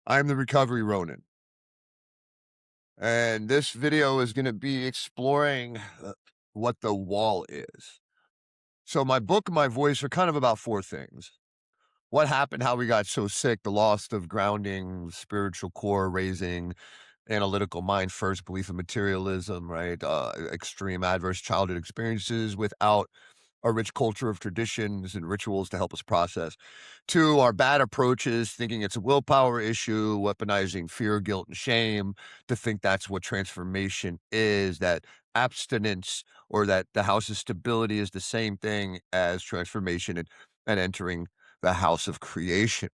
I'm the Recovery Ronin, and this video is going to be exploring what the wall is. So, my book and my voice are kind of about four things: what happened, how we got so sick, the loss of grounding, spiritual core raising, analytical mind first, belief in materialism, right? Extreme adverse childhood experiences without a rich culture of traditions and rituals to help us process. Two, our bad approaches, thinking it's a willpower issue, weaponizing fear, guilt, and shame to think that's what transformation is, that abstinence or that the house's stability is the same thing as transformation and entering the house of creation.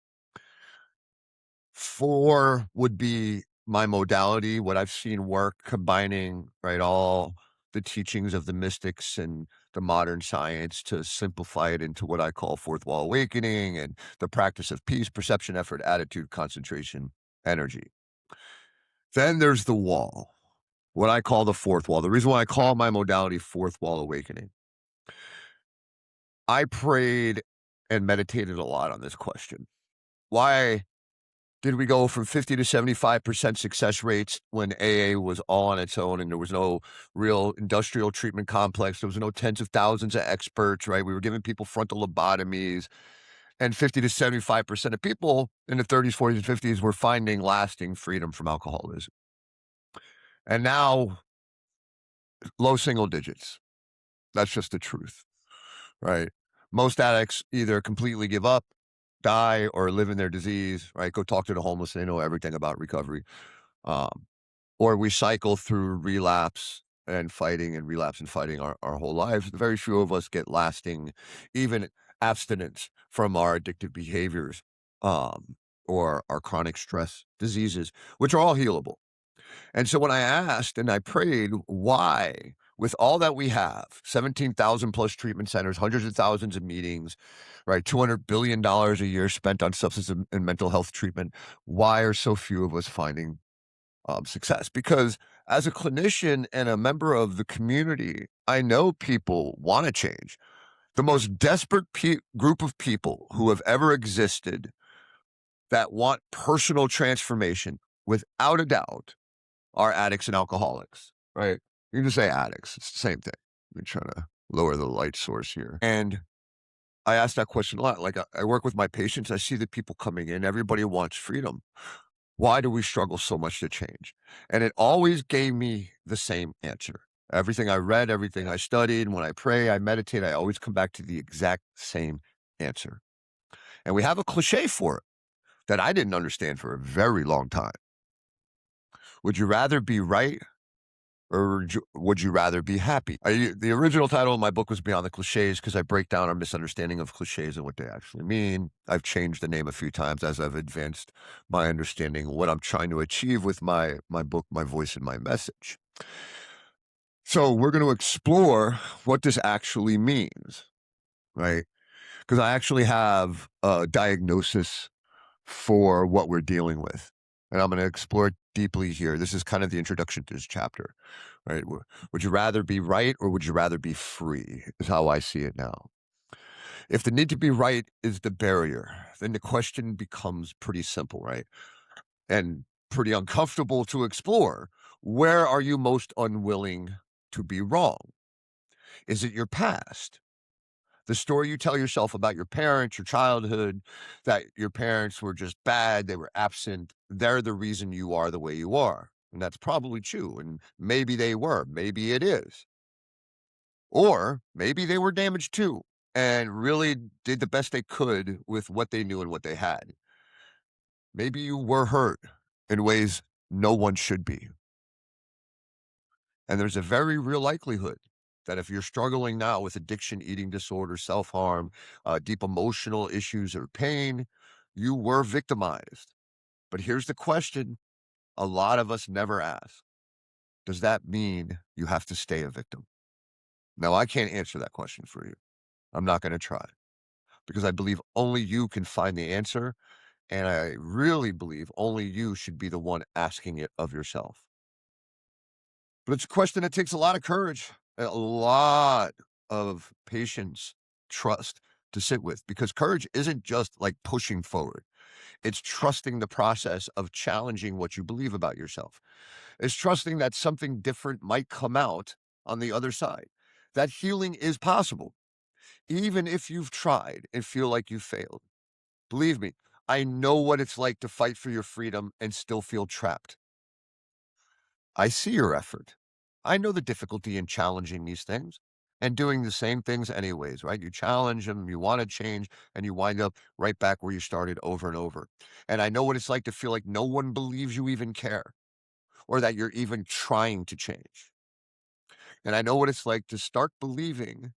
Four would be my modality, what I've seen work combining, right, all the teachings of the mystics and the modern science to simplify it into what I call fourth wall awakening and the practice of peace, perception, effort, attitude, concentration, energy. Then there's the wall, what I call the fourth wall. The reason why I call my modality fourth wall awakening. I prayed and meditated a lot on this question. Why did we go from 50 to 75% success rates when AA was all on its own and there was no real industrial treatment complex? There was no tens of thousands of experts, right? We were giving people frontal lobotomies, and 50 to 75% of people in the 30s, 40s, and 50s were finding lasting freedom from alcoholism. And now, low single digits. That's just the truth, right? Most addicts either completely give up, die, or live in their disease, right? Go talk to the homeless. They know everything about recovery. Um, or we cycle through relapse and fighting and relapse and fighting our whole lives. Very few of us get lasting, even abstinence from our addictive behaviors, or our chronic stress diseases, which are all healable. And so when I asked and I prayed, why, with all that we have, 17,000 plus treatment centers, hundreds of thousands of meetings, right? $200 billion a year spent on substance and mental health treatment, why are so few of us finding success? Because as a clinician and a member of the community, I know people want to change. The most desperate group of people who have ever existed that want personal transformation, without a doubt, are addicts and alcoholics, right? You can just say addicts. It's the same thing. Let me try to lower the light source here. And I ask that question a lot. Like I work with my patients. I see the people coming in. Everybody wants freedom. Why do we struggle so much to change? And it always gave me the same answer. Everything I read, everything I studied, when I pray, I meditate, I always come back to the exact same answer. And we have a cliche for it that I didn't understand for a very long time. Would you rather be right, or would you rather be happy? The original title of my book was Beyond the Cliches because I break down our misunderstanding of cliches and what they actually mean. I've changed the name a few times as I've advanced my understanding of what I'm trying to achieve with my book, my voice, and my message. So we're going to explore what this actually means, right? Because I actually have a diagnosis for what we're dealing with. And I'm going to explore it deeply here. This is kind of the introduction to this chapter, right? Would you rather be right or would you rather be free, is how I see it now. If the need to be right is the barrier, then the question becomes pretty simple, right? And pretty uncomfortable to explore. Where are you most unwilling to be wrong? Is it your past? The story you tell yourself about your parents, your childhood, that your parents were just bad, they were absent, they're the reason you are the way you are. And that's probably true. And maybe they were, maybe it is. Or maybe they were damaged too and really did the best they could with what they knew and what they had. Maybe you were hurt in ways no one should be. And there's a very real likelihood that if you're struggling now with addiction, eating disorder, self harm, deep emotional issues, or pain, you were victimized. But here's the question a lot of us never ask: does that mean you have to stay a victim? Now, I can't answer that question for you. I'm not going to try because I believe only you can find the answer. And I really believe only you should be the one asking it of yourself. But it's a question that takes a lot of courage, a lot of patience, trust to sit with, because courage isn't just like pushing forward. It's trusting the process of challenging what you believe about yourself. It's trusting that something different might come out on the other side. That healing is possible, even if you've tried and feel like you failed. Believe me, I know what it's like to fight for your freedom and still feel trapped. I see your effort. I know the difficulty in challenging these things and doing the same things anyways, right? You challenge them, you want to change, and you wind up right back where you started over and over. And I know what it's like to feel like no one believes you even care or that you're even trying to change. And I know what it's like to start believing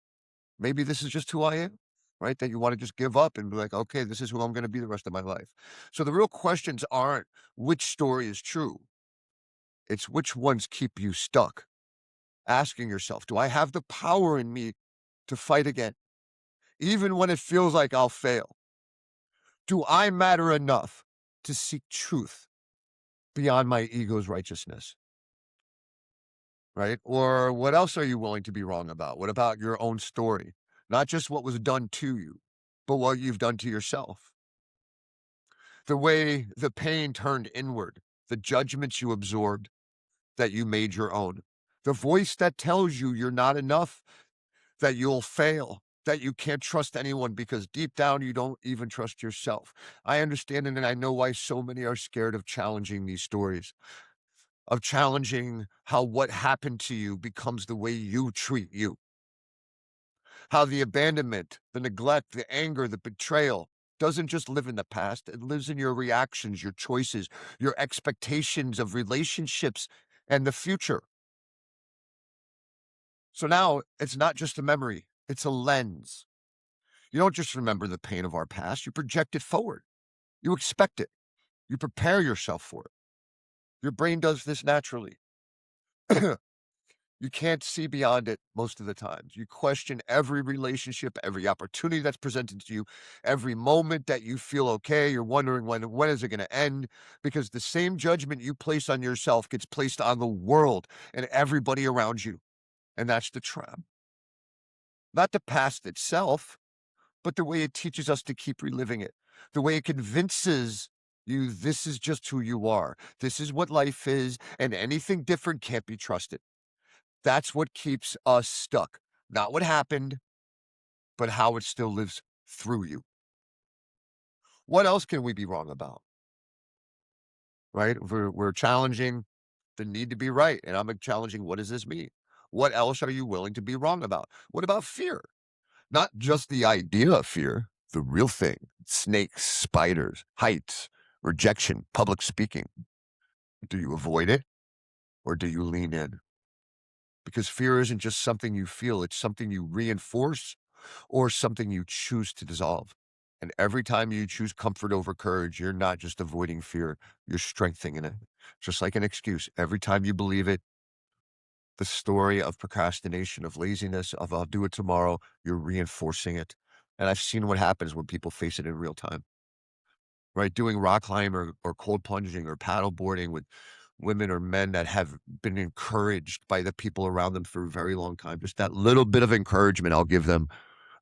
maybe this is just who I am, right? That you want to just give up and be like, okay, this is who I'm going to be the rest of my life. So the real questions aren't which story is true, it's which ones keep you stuck. Asking yourself, do I have the power in me to fight again, even when it feels like I'll fail? Do I matter enough to seek truth beyond my ego's righteousness? Right? Or what else are you willing to be wrong about? What about your own story? Not just what was done to you, but what you've done to yourself. The way the pain turned inward, the judgments you absorbed that you made your own, the voice that tells you you're not enough, that you'll fail, that you can't trust anyone because deep down you don't even trust yourself. I understand it, and I know why so many are scared of challenging these stories, of challenging how what happened to you becomes the way you treat you, how the abandonment, the neglect, the anger, the betrayal doesn't just live in the past, it lives in your reactions, your choices, your expectations of relationships and the future. So now it's not just a memory, it's a lens. You don't just remember the pain of our past, you project it forward. You expect it. You prepare yourself for it. Your brain does this naturally. You can't see beyond it most of the times. You question every relationship, every opportunity that's presented to you, every moment that you feel okay. You're wondering when is it going to end? Because the same judgment you place on yourself gets placed on the world and everybody around you. And that's the trap. Not the past itself, but the way it teaches us to keep reliving it, the way it convinces you this is just who you are. This is what life is, and anything different can't be trusted. That's what keeps us stuck. Not what happened, but how it still lives through you. What else can we be wrong about? Right? We're challenging the need to be right. And I'm challenging what does this mean? What else are you willing to be wrong about? What about fear? Not just the idea of fear, the real thing. Snakes, spiders, heights, rejection, public speaking. Do you avoid it or do you lean in? Because fear isn't just something you feel, it's something you reinforce or something you choose to dissolve. And every time you choose comfort over courage, you're not just avoiding fear, you're strengthening it. Just like an excuse. Every time you believe it, the story of procrastination, of laziness, of I'll do it tomorrow, you're reinforcing it. And I've seen what happens when people face it in real time, right? Doing rock climbing or cold plunging or paddle boarding with women or men that have been encouraged by the people around them for a very long time. Just that little bit of encouragement I'll give them.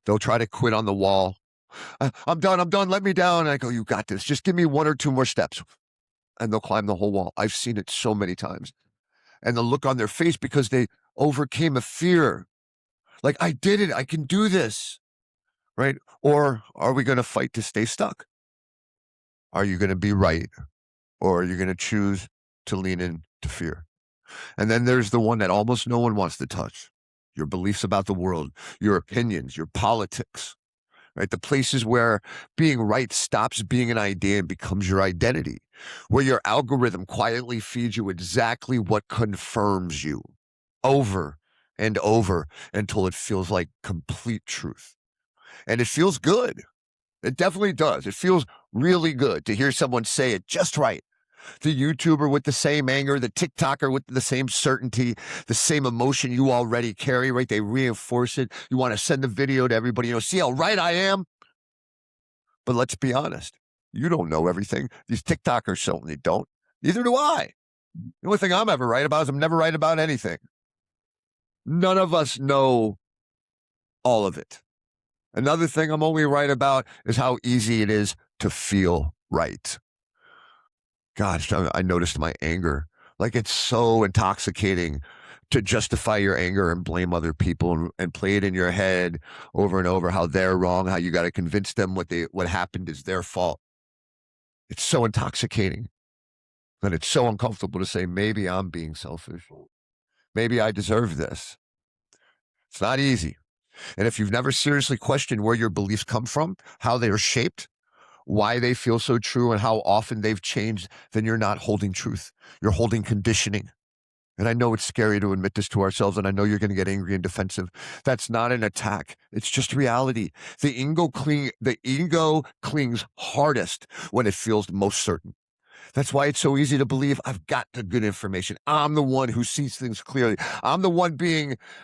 They'll try to quit on the wall. I'm done, let me down. And I go, you got this. Just give me one or two more steps. And they'll climb the whole wall. I've seen it so many times. And the look on their face because they overcame a fear. Like, I did it. I can do this. Right? Or are we going to fight to stay stuck? Are you going to be right? Or are you going to choose to lean into fear? And then there's the one that almost no one wants to touch. Your beliefs about the world, your opinions, your politics, right? The places where being right stops being an idea and becomes your identity, where your algorithm quietly feeds you exactly what confirms you over and over until it feels like complete truth. And it feels good. It definitely does. It feels really good to hear someone say it just right. The YouTuber with the same anger, the TikToker with the same certainty, the same emotion you already carry, right? They reinforce it. You want to send the video to everybody, see how right I am? But let's be honest. You don't know everything. These TikTokers certainly don't. Neither do I. The only thing I'm ever right about is I'm never right about anything. None of us know all of it. Another thing I'm only right about is how easy it is to feel right. Gosh, I noticed my anger. Like, it's so intoxicating to justify your anger and blame other people and play it in your head over and over how they're wrong, how you gotta convince them what happened is their fault. It's so intoxicating, and it's so uncomfortable to say, "Maybe I'm being selfish. Maybe I deserve this." It's not easy, and if you've never seriously questioned where your beliefs come from, how they are shaped, why they feel so true, and how often they've changed, then you're not holding truth. You're holding conditioning. And I know it's scary to admit this to ourselves, and I know you're going to get angry and defensive. That's not an attack. It's just reality. The ego clings hardest when it feels most certain. That's why it's so easy to believe I've got the good information. I'm the one who sees things clearly. I'm the one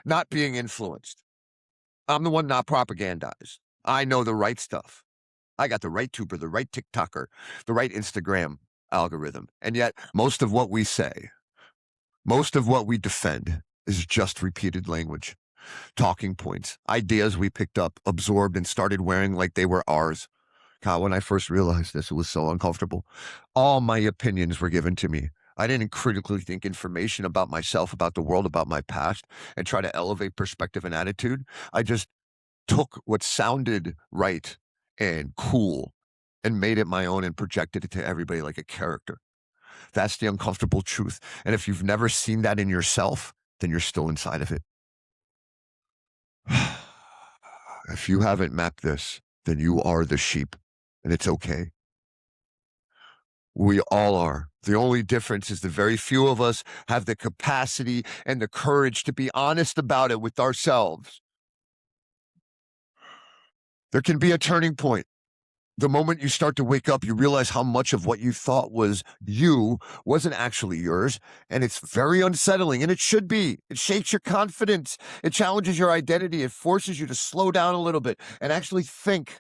not being influenced. I'm the one not propagandized. I know the right stuff. I got the right tuber, the right TikToker, the right Instagram algorithm. And yet, most of what we defend is just repeated language, talking points, ideas we picked up, absorbed, and started wearing like they were ours. God, when I first realized this, it was so uncomfortable. All my opinions were given to me. I didn't critically think information about myself, about the world, about my past, and try to elevate perspective and attitude. I just took what sounded right and cool and made it my own and projected it to everybody like a character. That's the uncomfortable truth. And if you've never seen that in yourself, then you're still inside of it. If you haven't mapped this, then you are the sheep, and it's okay. We all are. The only difference is the very few of us have the capacity and the courage to be honest about it with ourselves. There can be a turning point. The moment you start to wake up, you realize how much of what you thought was you wasn't actually yours. And it's very unsettling, and it should be. It shakes your confidence. It challenges your identity. It forces you to slow down a little bit and actually think,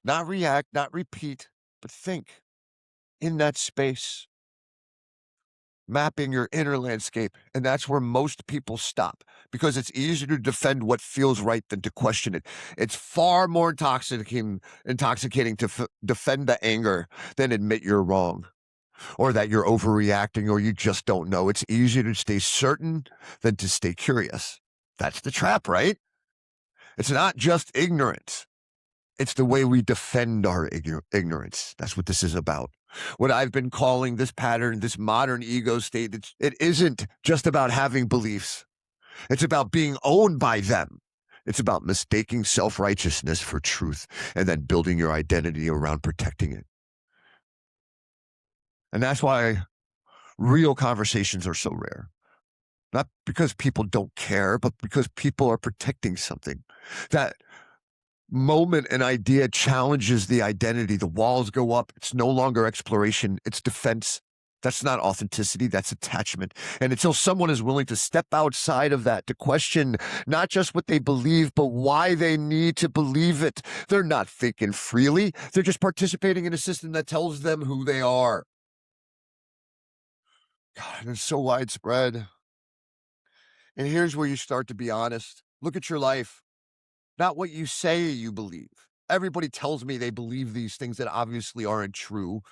not react, not repeat, but think in that space, mapping your inner landscape. And that's where most people stop because it's easier to defend what feels right than to question it. It's far more intoxicating to defend the anger than admit you're wrong or that you're overreacting or you just don't know. It's easier to stay certain than to stay curious. That's the trap, right? It's not just ignorance. It's the way we defend our ignorance. That's what this is about. What I've been calling this pattern, this modern ego state, it isn't just about having beliefs. It's about being owned by them. It's about mistaking self-righteousness for truth and then building your identity around protecting it. And that's why real conversations are so rare. Not because people don't care, but because people are protecting something. That moment an idea challenges the identity, the walls go up. It's no longer exploration, it's defense. That's not authenticity, that's attachment. And until someone is willing to step outside of that, to question not just what they believe, but why they need to believe it, they're not thinking freely. They're just participating in a system that tells them who they are. God, it's so widespread. And here's where you start to be honest. Look at your life. Not what you say you believe. Everybody tells me they believe these things that obviously aren't true,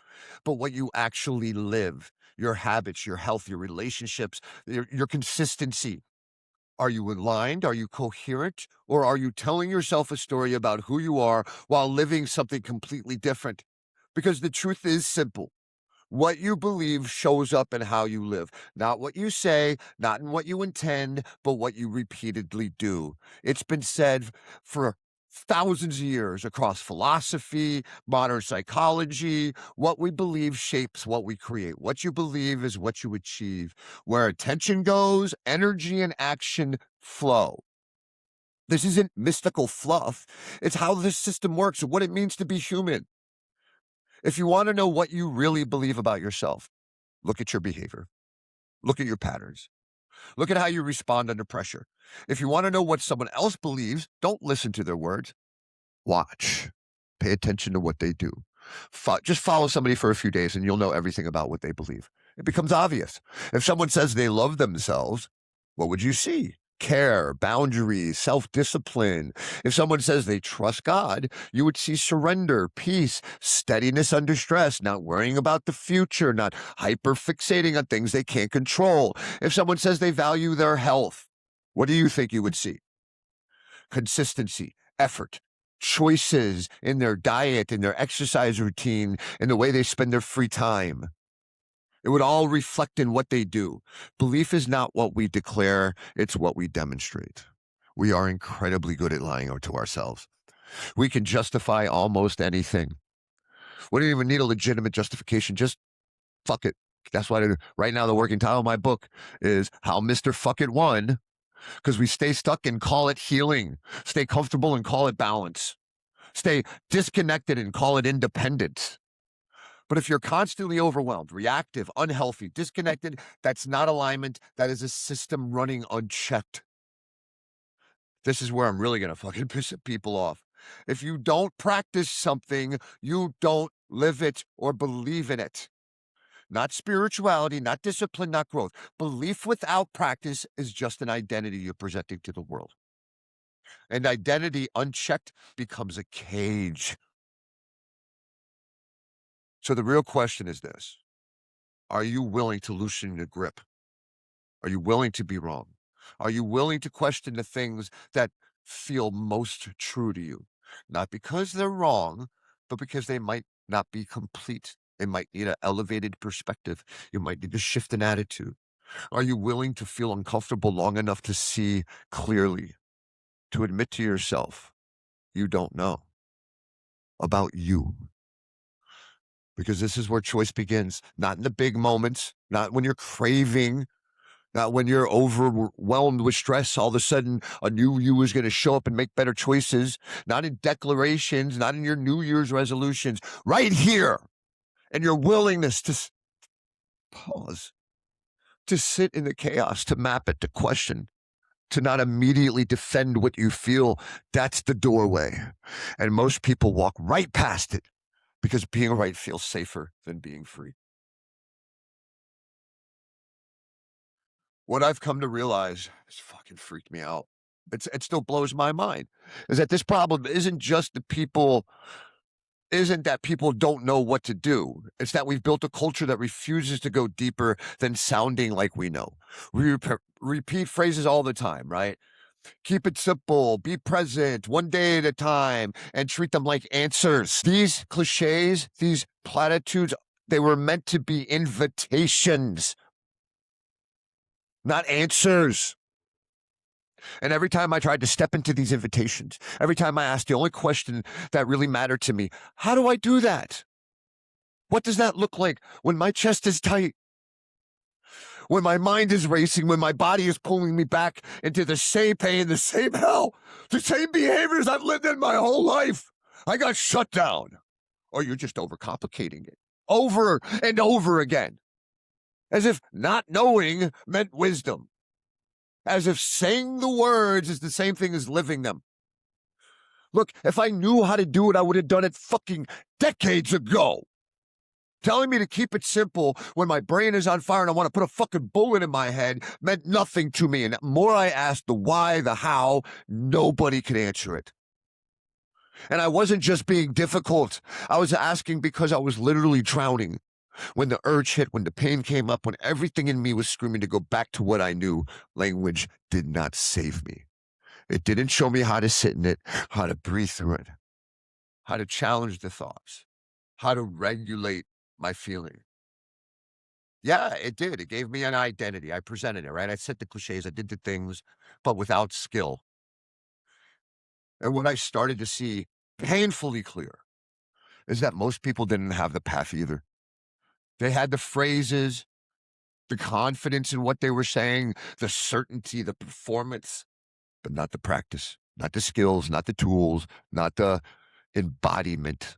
but what you actually live, your habits, your health, your relationships, your consistency. Are you aligned? Are you coherent? Or are you telling yourself a story about who you are while living something completely different? Because the truth is simple. What you believe shows up in how you live. Not what you say, not in what you intend, but what you repeatedly do. It's been said for thousands of years across philosophy, modern psychology. What we believe shapes what we create. What you believe is what you achieve. Where attention goes, energy and action flow. This isn't mystical fluff. It's how this system works and what it means to be human. If you want to know what you really believe about yourself, look at your behavior. Look at your patterns. Look at how you respond under pressure. If you want to know what someone else believes, don't listen to their words. Watch. Pay attention to what they do. Just follow somebody for a few days and you'll know everything about what they believe. It becomes obvious. If someone says they love themselves, what would you see? care, boundaries, self-discipline. If someone says they trust God, you would see surrender, peace, steadiness under stress, not worrying about the future, not hyper-fixating on things they can't control. If someone says they value their health, what do you think you would see? Consistency, effort, choices in their diet, in their exercise routine, in the way they spend their free time. It would all reflect in what they do. Belief is not what we declare, it's what we demonstrate. We are incredibly good at lying to ourselves. We can justify almost anything. We don't even need a legitimate justification. Just fuck it. That's what I do. Right now, the working title of my book is How Mr. Fuck It Won, because we stay stuck and call it healing, stay comfortable and call it balance, stay disconnected and call it independence. But if you're constantly overwhelmed, reactive, unhealthy, disconnected, that's not alignment. That is a system running unchecked. This is where I'm really going to fucking piss people off. If you don't practice something, you don't live it or believe in it. Not spirituality, not discipline, not growth. Belief without practice is just an identity you're presenting to the world. And identity unchecked becomes a cage. So the real question is this: are you willing to loosen your grip? Are you willing to be wrong? Are you willing to question the things that feel most true to you? Not because they're wrong, but because they might not be complete. They might need an elevated perspective. You might need to shift an attitude. Are you willing to feel uncomfortable long enough to see clearly, to admit to yourself you don't know about you? Because this is where choice begins, not in the big moments, not when you're craving, not when you're overwhelmed with stress. All of a sudden, a new you is going to show up and make better choices, not in declarations, not in your New Year's resolutions, right here. And your willingness to pause, to sit in the chaos, to map it, to question, to not immediately defend what you feel. That's the doorway. And most people walk right past it because being right feels safer than being free. What I've come to realize, this fucking freaked me out. It still blows my mind, is that this problem isn't that people don't know what to do. It's that we've built a culture that refuses to go deeper than sounding like we know. We repeat phrases all the time, right? Keep it simple, be present, one day at a time, and treat them like answers. These cliches, these platitudes, they were meant to be invitations, not answers. And every time I tried to step into these invitations, every time I asked the only question that really mattered to me, how do I do that? What does that look like when my chest is tight? When my mind is racing, when my body is pulling me back into the same pain, the same hell, the same behaviors I've lived in my whole life. I got shut down. Or you're just overcomplicating it over and over again. As if not knowing meant wisdom. As if saying the words is the same thing as living them. Look, if I knew how to do it, I would have done it fucking decades ago. Telling me to keep it simple when my brain is on fire and I want to put a fucking bullet in my head meant nothing to me. And the more I asked the why, the how, nobody could answer it. And I wasn't just being difficult. I was asking because I was literally drowning. When the urge hit, when the pain came up, when everything in me was screaming to go back to what I knew, language did not save me. It didn't show me how to sit in it, how to breathe through it, how to challenge the thoughts, how to regulate my feeling. Yeah, it did. It gave me an identity. I presented it, right? I said the cliches, I did the things, but without skill. And what I started to see painfully clear is that most people didn't have the path either. They had the phrases, the confidence in what they were saying, the certainty, the performance, but not the practice, not the skills, not the tools, not the embodiment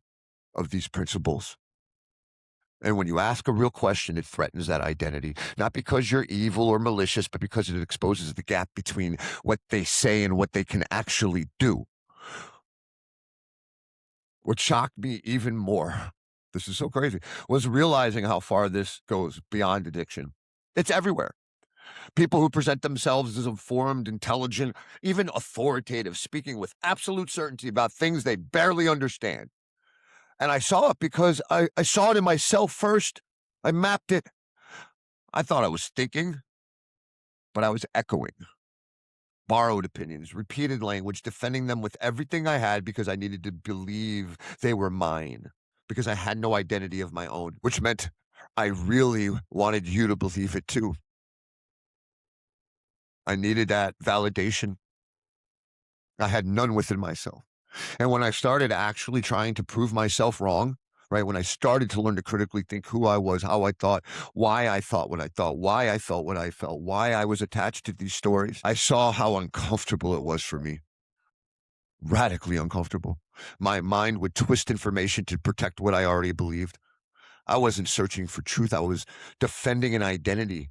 of these principles. And when you ask a real question, it threatens that identity, not because you're evil or malicious, but because it exposes the gap between what they say and what they can actually do. What shocked me even more, this is so crazy, was realizing how far this goes beyond addiction. It's everywhere. People who present themselves as informed, intelligent, even authoritative, speaking with absolute certainty about things they barely understand. And I saw it because I saw it in myself first. I mapped it. I thought I was thinking, but I was echoing. Borrowed opinions, repeated language, defending them with everything I had because I needed to believe they were mine, because I had no identity of my own, which meant I really wanted you to believe it too. I needed that validation. I had none within myself. And when I started actually trying to prove myself wrong, right, when I started to learn to critically think who I was, how I thought what I thought, why I felt what I felt, why I was attached to these stories, I saw how uncomfortable it was for me. Radically uncomfortable. My mind would twist information to protect what I already believed. I wasn't searching for truth. I was defending an identity.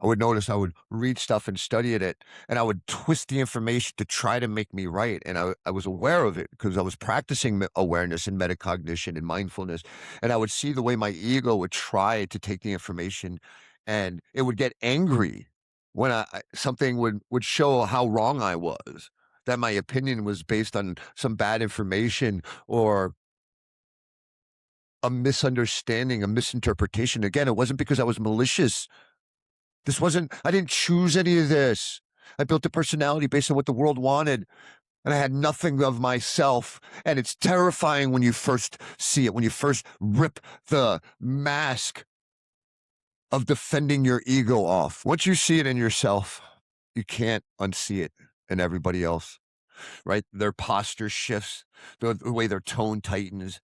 I would notice I would read stuff and study it, and I would twist the information to try to make me right. And I was aware of it because I was practicing awareness and metacognition and mindfulness. And I would see the way my ego would try to take the information, and it would get angry when something would show how wrong I was, that my opinion was based on some bad information or a misunderstanding, a misinterpretation. Again, it wasn't because I was malicious. I didn't choose any of this. I built a personality based on what the world wanted, and I had nothing of myself. And it's terrifying when you first see it, when you first rip the mask of defending your ego off. Once you see it in yourself, you can't unsee it in everybody else, right? Their posture shifts, the way their tone tightens,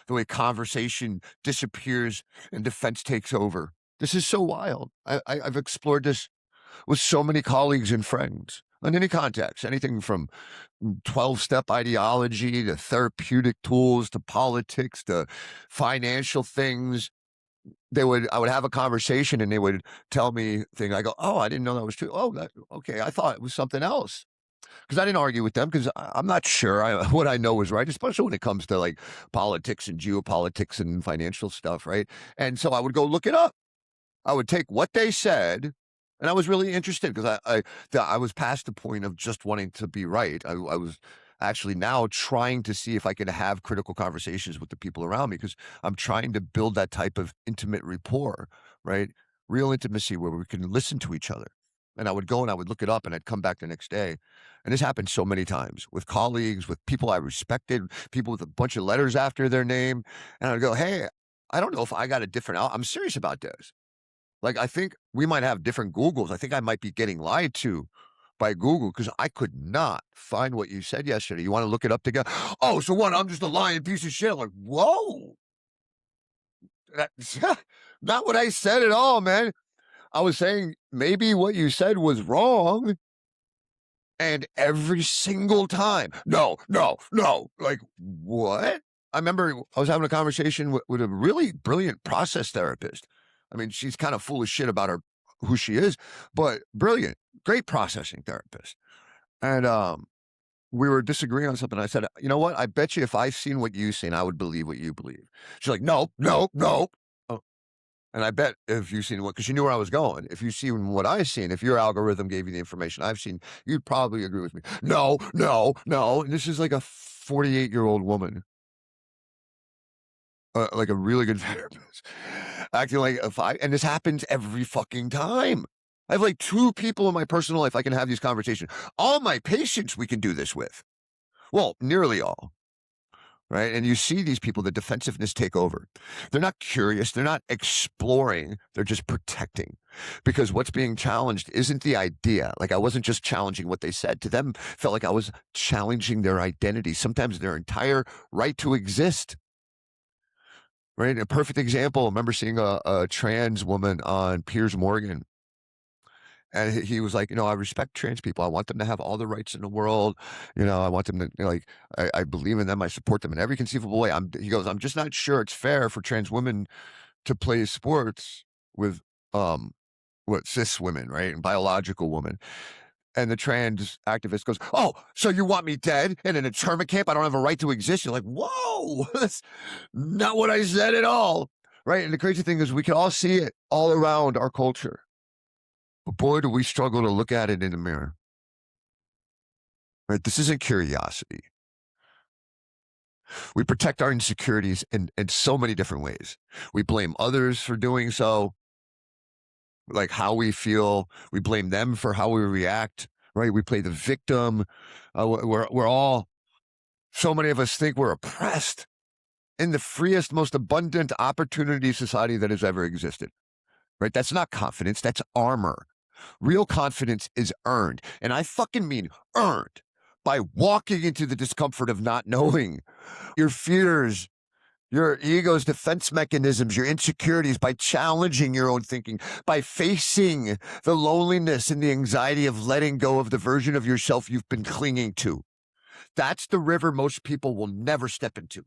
the way conversation disappears and defense takes over. This is so wild. I've explored this with so many colleagues and friends in any context, anything from 12-step ideology to therapeutic tools to politics to financial things. I would have a conversation and they would tell me things. I go, oh, I didn't know that was true. Oh, okay. I thought it was something else. Because I didn't argue with them because I'm not sure what I know is right, especially when it comes to like politics and geopolitics and financial stuff, right? And so I would go look it up. I would take what they said, and I was really interested because I was past the point of just wanting to be right. I was actually now trying to see if I could have critical conversations with the people around me because I'm trying to build that type of intimate rapport, right? Real intimacy where we can listen to each other. And I would go and I would look it up and I'd come back the next day. And this happened so many times with colleagues, with people I respected, people with a bunch of letters after their name. And I'd go, hey, I don't know if I got a different, I'm serious about this. Like, I think we might have different Googles. I think I might be getting lied to by Google because I could not find what you said yesterday. You want to look it up together? Oh, so what? I'm just a lying piece of shit. I'm like, whoa. That's not what I said at all, man. I was saying maybe what you said was wrong. And every single time, no, no, no. Like, what? I remember I was having a conversation with a really brilliant process therapist. I mean, she's kind of full of shit about who she is, but brilliant, great processing therapist. And we were disagreeing on something. I said, you know what? I bet you if I've seen what you've seen, I would believe what you believe. She's like, no, no, no. And I bet if you've seen what, because you knew where I was going, if you've seen what I've seen, if your algorithm gave you the information I've seen, you'd probably agree with me. No, no, no. And this is like a 48-year-old woman, like a really good therapist, acting like and this happens every fucking time. I have like 2 people in my personal life I can have these conversations. All my patients we can do this with. Well, nearly all. Right. And you see these people, the defensiveness take over. They're not curious. They're not exploring. They're just protecting because what's being challenged isn't the idea. Like I wasn't just challenging what they said to them, felt like I was challenging their identity, sometimes their entire right to exist. Right. A perfect example. I remember seeing a trans woman on Piers Morgan. And he was like, I respect trans people. I want them to have all the rights in the world. I want them to I believe in them. I support them in every conceivable way. He goes, I'm just not sure it's fair for trans women to play sports with cis women, right? And biological women. And the trans activist goes, oh, so you want me dead and in a internment camp? I don't have a right to exist. You're like, whoa, that's not what I said at all. Right. And the crazy thing is we can all see it all around our culture. But boy, do we struggle to look at it in the mirror. Right? This isn't curiosity. We protect our insecurities in so many different ways. We blame others for doing so, like how we feel. We blame them for how we react, right? We play the victim. We're all, so many of us think we're oppressed in the freest, most abundant opportunity society that has ever existed, right? That's not confidence, that's armor. Real confidence is earned. And I fucking mean earned by walking into the discomfort of not knowing your fears, your ego's defense mechanisms, your insecurities, by challenging your own thinking, by facing the loneliness and the anxiety of letting go of the version of yourself you've been clinging to. That's the river most people will never step into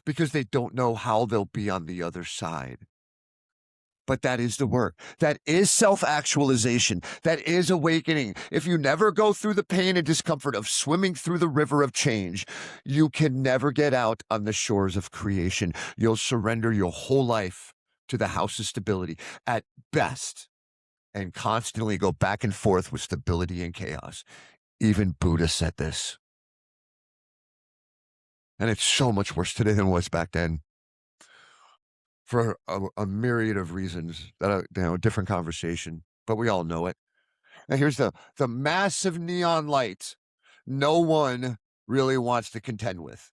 because they don't know how they'll be on the other side. But that is the work. That is self-actualization. That is awakening. If you never go through the pain and discomfort of swimming through the river of change, you can never get out on the shores of creation. You'll surrender your whole life to the house of stability at best and constantly go back and forth with stability and chaos. Even Buddha said this. And it's so much worse today than it was back then, for a myriad of reasons that are, different conversation, but we all know it. Now here's the massive neon light no one really wants to contend with.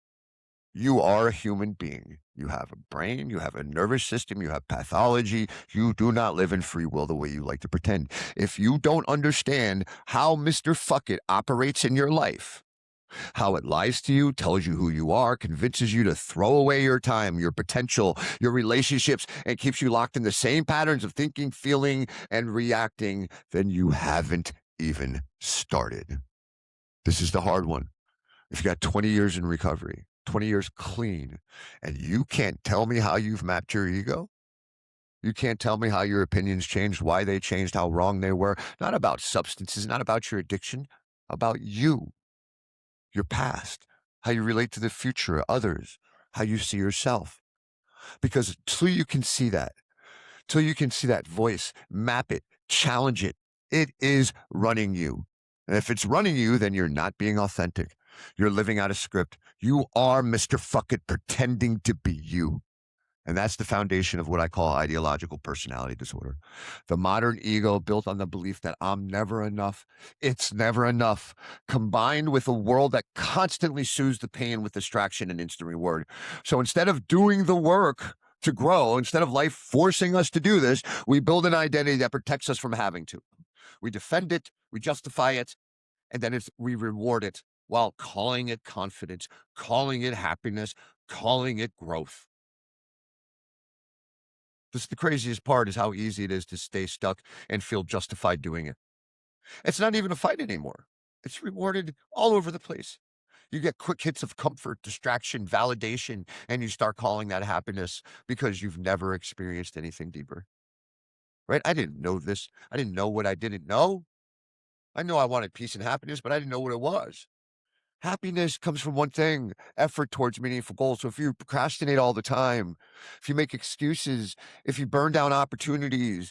You are a human being. You have a brain, you have a nervous system, you have pathology. You do not live in free will the way you like to pretend. If you don't understand how Mr. Fuck It operates in your life, how it lies to you, tells you who you are, convinces you to throw away your time, your potential, your relationships, and keeps you locked in the same patterns of thinking, feeling, and reacting, then you haven't even started. This is the hard one. If you got 20 years in recovery, 20 years clean, and you can't tell me how you've mapped your ego, you can't tell me how your opinions changed, why they changed, how wrong they were, not about substances, not about your addiction, about you, your past, how you relate to the future, others, how you see yourself. Because till you can see that, till you can see that voice, map it, challenge it, it is running you. And if it's running you, then you're not being authentic. You're living out a script. You are Mr. Fuck It pretending to be you. And that's the foundation of what I call ideological personality disorder. The modern ego built on the belief that I'm never enough, it's never enough, combined with a world that constantly soothes the pain with distraction and instant reward. So instead of doing the work to grow, instead of life forcing us to do this, we build an identity that protects us from having to. We defend it, we justify it, and then we reward it while calling it confidence, calling it happiness, calling it growth. This is the craziest part, is how easy it is to stay stuck and feel justified doing it. It's not even a fight anymore. It's rewarded all over the place. You get quick hits of comfort, distraction, validation, and you start calling that happiness because you've never experienced anything deeper. Right? I didn't know this. I didn't know what I didn't know. I know I wanted peace and happiness, but I didn't know what it was. Happiness comes from one thing: effort towards meaningful goals. So if you procrastinate all the time, if you make excuses, if you burn down opportunities,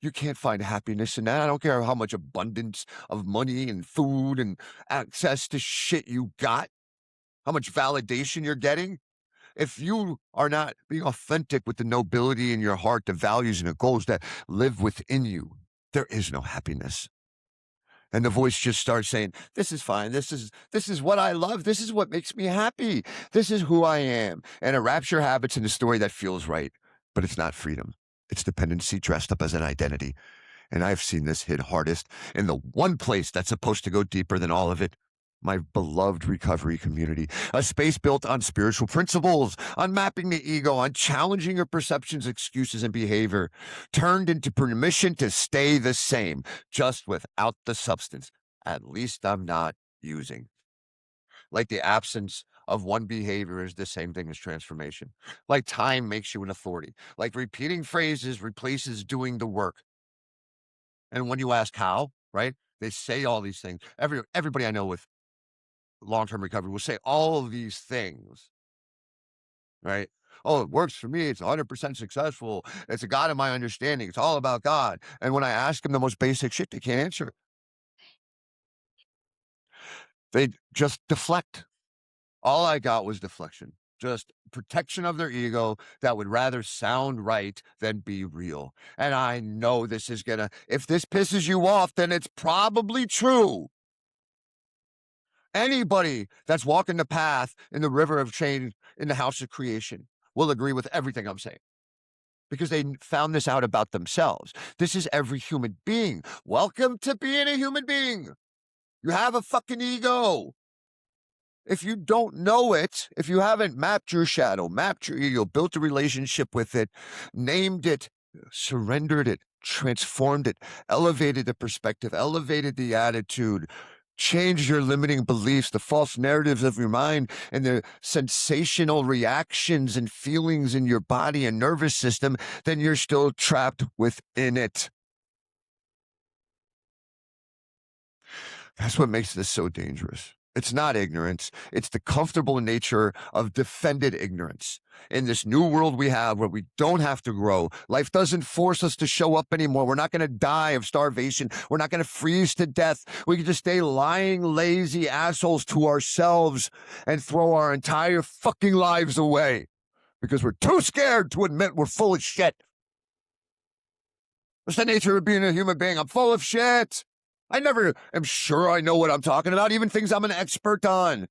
you can't find happiness in that. I don't care how much abundance of money and food and access to shit you got, how much validation you're getting. If you are not being authentic with the nobility in your heart, the values and the goals that live within you, there is no happiness. And the voice just starts saying, this is fine. This is what I love. This is what makes me happy. This is who I am. And it wraps your habits in a story that feels right, but it's not freedom. It's dependency dressed up as an identity. And I've seen this hit hardest in the one place that's supposed to go deeper than all of it: my beloved recovery community, a space built on spiritual principles, on mapping the ego, on challenging your perceptions, excuses, and behavior, turned into permission to stay the same, just without the substance. At least I'm not using. Like the absence of one behavior is the same thing as transformation. Like time makes you an authority. Like repeating phrases replaces doing the work. And when you ask how, right? They say all these things. Everybody I know with long-term recovery will say all of these things, right? "Oh, it works for me. It's 100% successful. It's a God in my understanding. It's all about God." And when I ask them the most basic shit, they can't answer it. They just deflect. All I got was deflection, just protection of their ego that would rather sound right than be real. And I know this is gonna, if this pisses you off, then it's probably true. Anybody that's walking the path in the river of change in the house of creation will agree with everything I'm saying because they found this out about themselves. This is every human being. Welcome to being a human being. You have a fucking ego. If you don't know it, if you haven't mapped your shadow, mapped your ego, built a relationship with it, named it, surrendered it, transformed it, elevated the perspective, elevated the attitude, changed your limiting beliefs, the false narratives of your mind, and the sensational reactions and feelings in your body and nervous system, then you're still trapped within it. That's what makes this so dangerous. It's not ignorance. It's the comfortable nature of defended ignorance. In this new world we have where we don't have to grow, life doesn't force us to show up anymore. We're not going to die of starvation. We're not going to freeze to death. We can just stay lying, lazy assholes to ourselves and throw our entire fucking lives away because we're too scared to admit we're full of shit. That's the nature of being a human being. I'm full of shit. I never am sure I know what I'm talking about, even things I'm an expert on.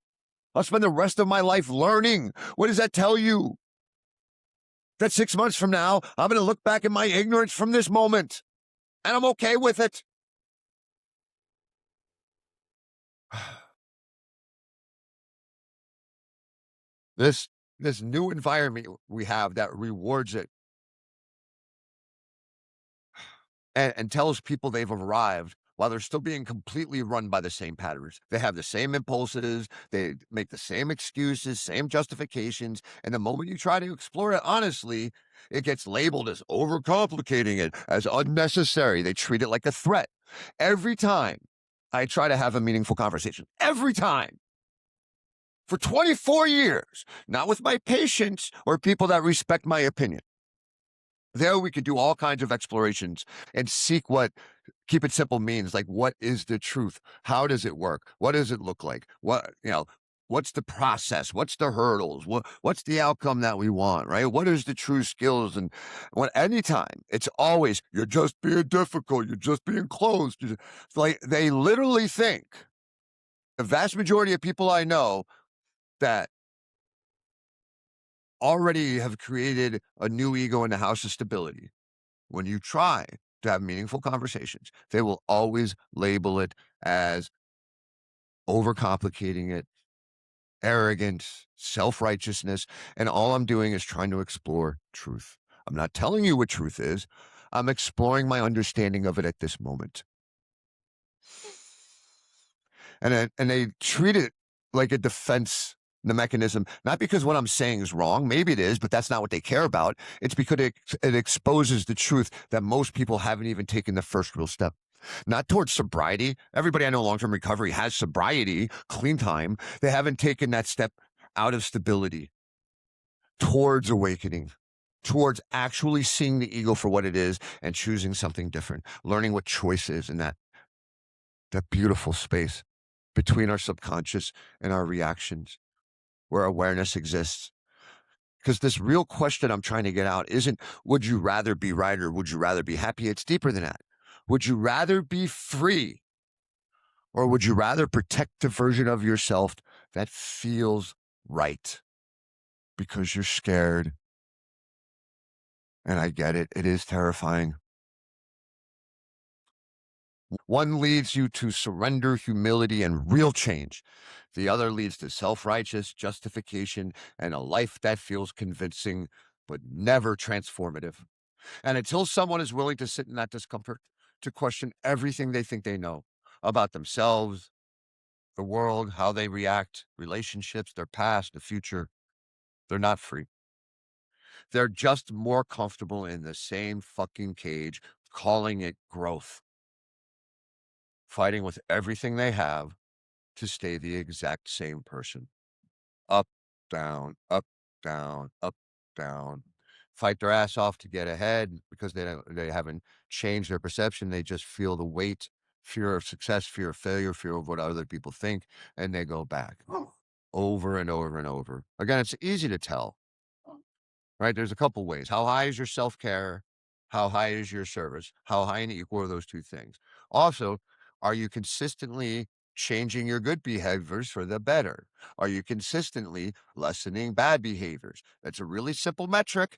I'll spend the rest of my life learning. What does that tell you? That 6 months from now, I'm going to look back at my ignorance from this moment, and I'm okay with it. This this new environment we have that rewards it and tells people they've arrived while they're still being completely run by the same patterns. They have the same impulses, they make the same excuses, same justifications, and the moment you try to explore it honestly, it gets labeled as overcomplicating it, as unnecessary. They treat it like a threat. Every time I try to have a meaningful conversation, every time, for 24 years, not with my patients or people that respect my opinion. There we could do all kinds of explorations and seek what keep it simple means. Like, what is the truth? How does it work? What does it look like? What's the process? What's the hurdles? What's the outcome that we want, right? What is the true skills? And anytime, it's always, you're just being difficult. You're just being closed. Like, they literally think, the vast majority of people I know that already have created a new ego in the house of stability. When you try to have meaningful conversations, they will always label it as overcomplicating it, arrogance, self-righteousness, and all I'm doing is trying to explore truth. I'm not telling you what truth is. I'm exploring my understanding of it at this moment. And they treat it like a defense, the mechanism, not because what I'm saying is wrong. Maybe it is, but that's not what they care about. It's because it exposes the truth that most people haven't even taken the first real step. Not towards sobriety. Everybody I know long-term recovery has sobriety, clean time. They haven't taken that step out of stability towards awakening, towards actually seeing the ego for what it is and choosing something different, learning what choice is in that beautiful space between our subconscious and our reactions where awareness exists. Because this real question I'm trying to get out isn't, would you rather be right or would you rather be happy? It's deeper than that. Would you rather be free or would you rather protect the version of yourself that feels right because you're scared? And I get it. It is terrifying. One leads you to surrender, humility, and real change. The other leads to self-righteous justification and a life that feels convincing, but never transformative. And until someone is willing to sit in that discomfort, to question everything they think they know about themselves, the world, how they react, relationships, their past, the future, they're not free. They're just more comfortable in the same fucking cage, calling it growth, fighting with everything they have to stay the exact same person. Up, down, up, down, up, down, fight their ass off to get ahead because they haven't changed their perception. They just feel the weight, fear of success, fear of failure, fear of what other people think, and they go back over and over and over. Again, it's easy to tell, right? There's a couple ways. How high is your self-care? How high is your service? How high and equal are those two things? Also, are you consistently changing your good behaviors for the better? Are you consistently lessening bad behaviors? That's a really simple metric.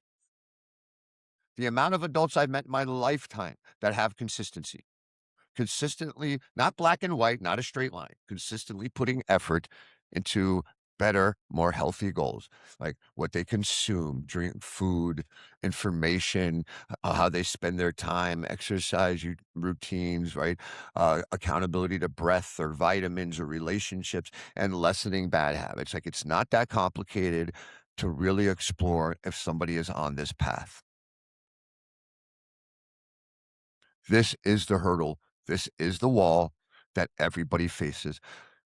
The amount of adults I've met in my lifetime that have consistency, consistently, not black and white, not a straight line, consistently putting effort into better, more healthy goals, like what they consume, drink, food, information, how they spend their time, exercise routines, right? Accountability to breath or vitamins or relationships, and lessening bad habits. Like it's not that complicated to really explore if somebody is on this path. This is the hurdle. This is the wall that everybody faces.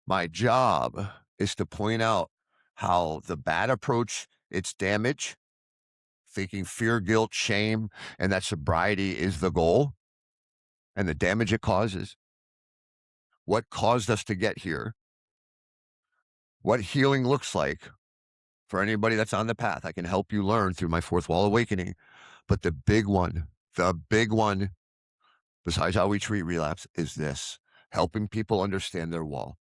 My job is to point out how the bad approach, its damage, thinking fear, guilt, shame, and that sobriety is the goal and the damage it causes, what caused us to get here, what healing looks like for anybody that's on the path. I can help you learn through my fourth wall awakening. But the big one, besides how we treat relapse, is this helping people understand their wall.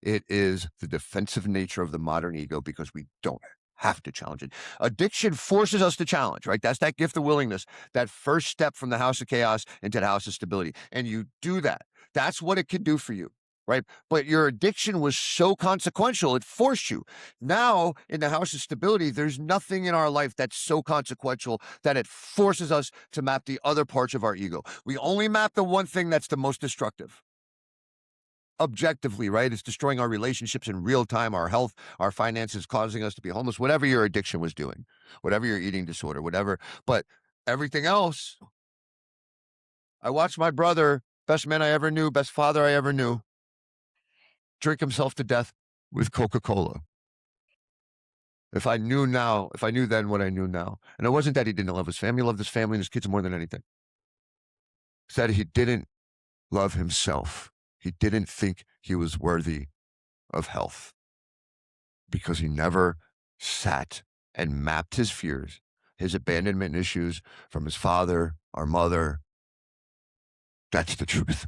It is the defensive nature of the modern ego because we don't have to challenge it. Addiction forces us to challenge, right? That's that gift of willingness, that first step from the house of chaos into the house of stability. And you do that. That's what it can do for you, right? But your addiction was so consequential, it forced you. Now, in the house of stability, there's nothing in our life that's so consequential that it forces us to map the other parts of our ego. We only map the one thing that's the most destructive objectively, right? It's destroying our relationships in real time, our health, our finances, causing us to be homeless, whatever your addiction was doing, whatever your eating disorder, whatever. But everything else, I watched my brother, best man I ever knew, best father I ever knew, drink himself to death with Coca-Cola. If I knew now, if I knew then what I knew now, and it wasn't that he didn't love his family, he loved his family and his kids more than anything. Said he didn't love himself. He didn't think he was worthy of health, because he never sat and mapped his fears, his abandonment issues from his father, our mother. That's the truth.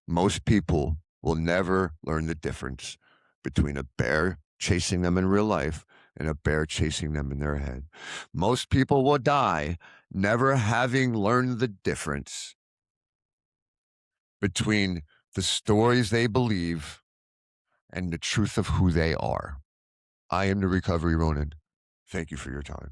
Most people will never learn the difference between a bear chasing them in real life and a bear chasing them in their head. Most people will die never having learned the difference between the stories they believe and the truth of who they are. I am the Recovery Ronin. Thank you for your time.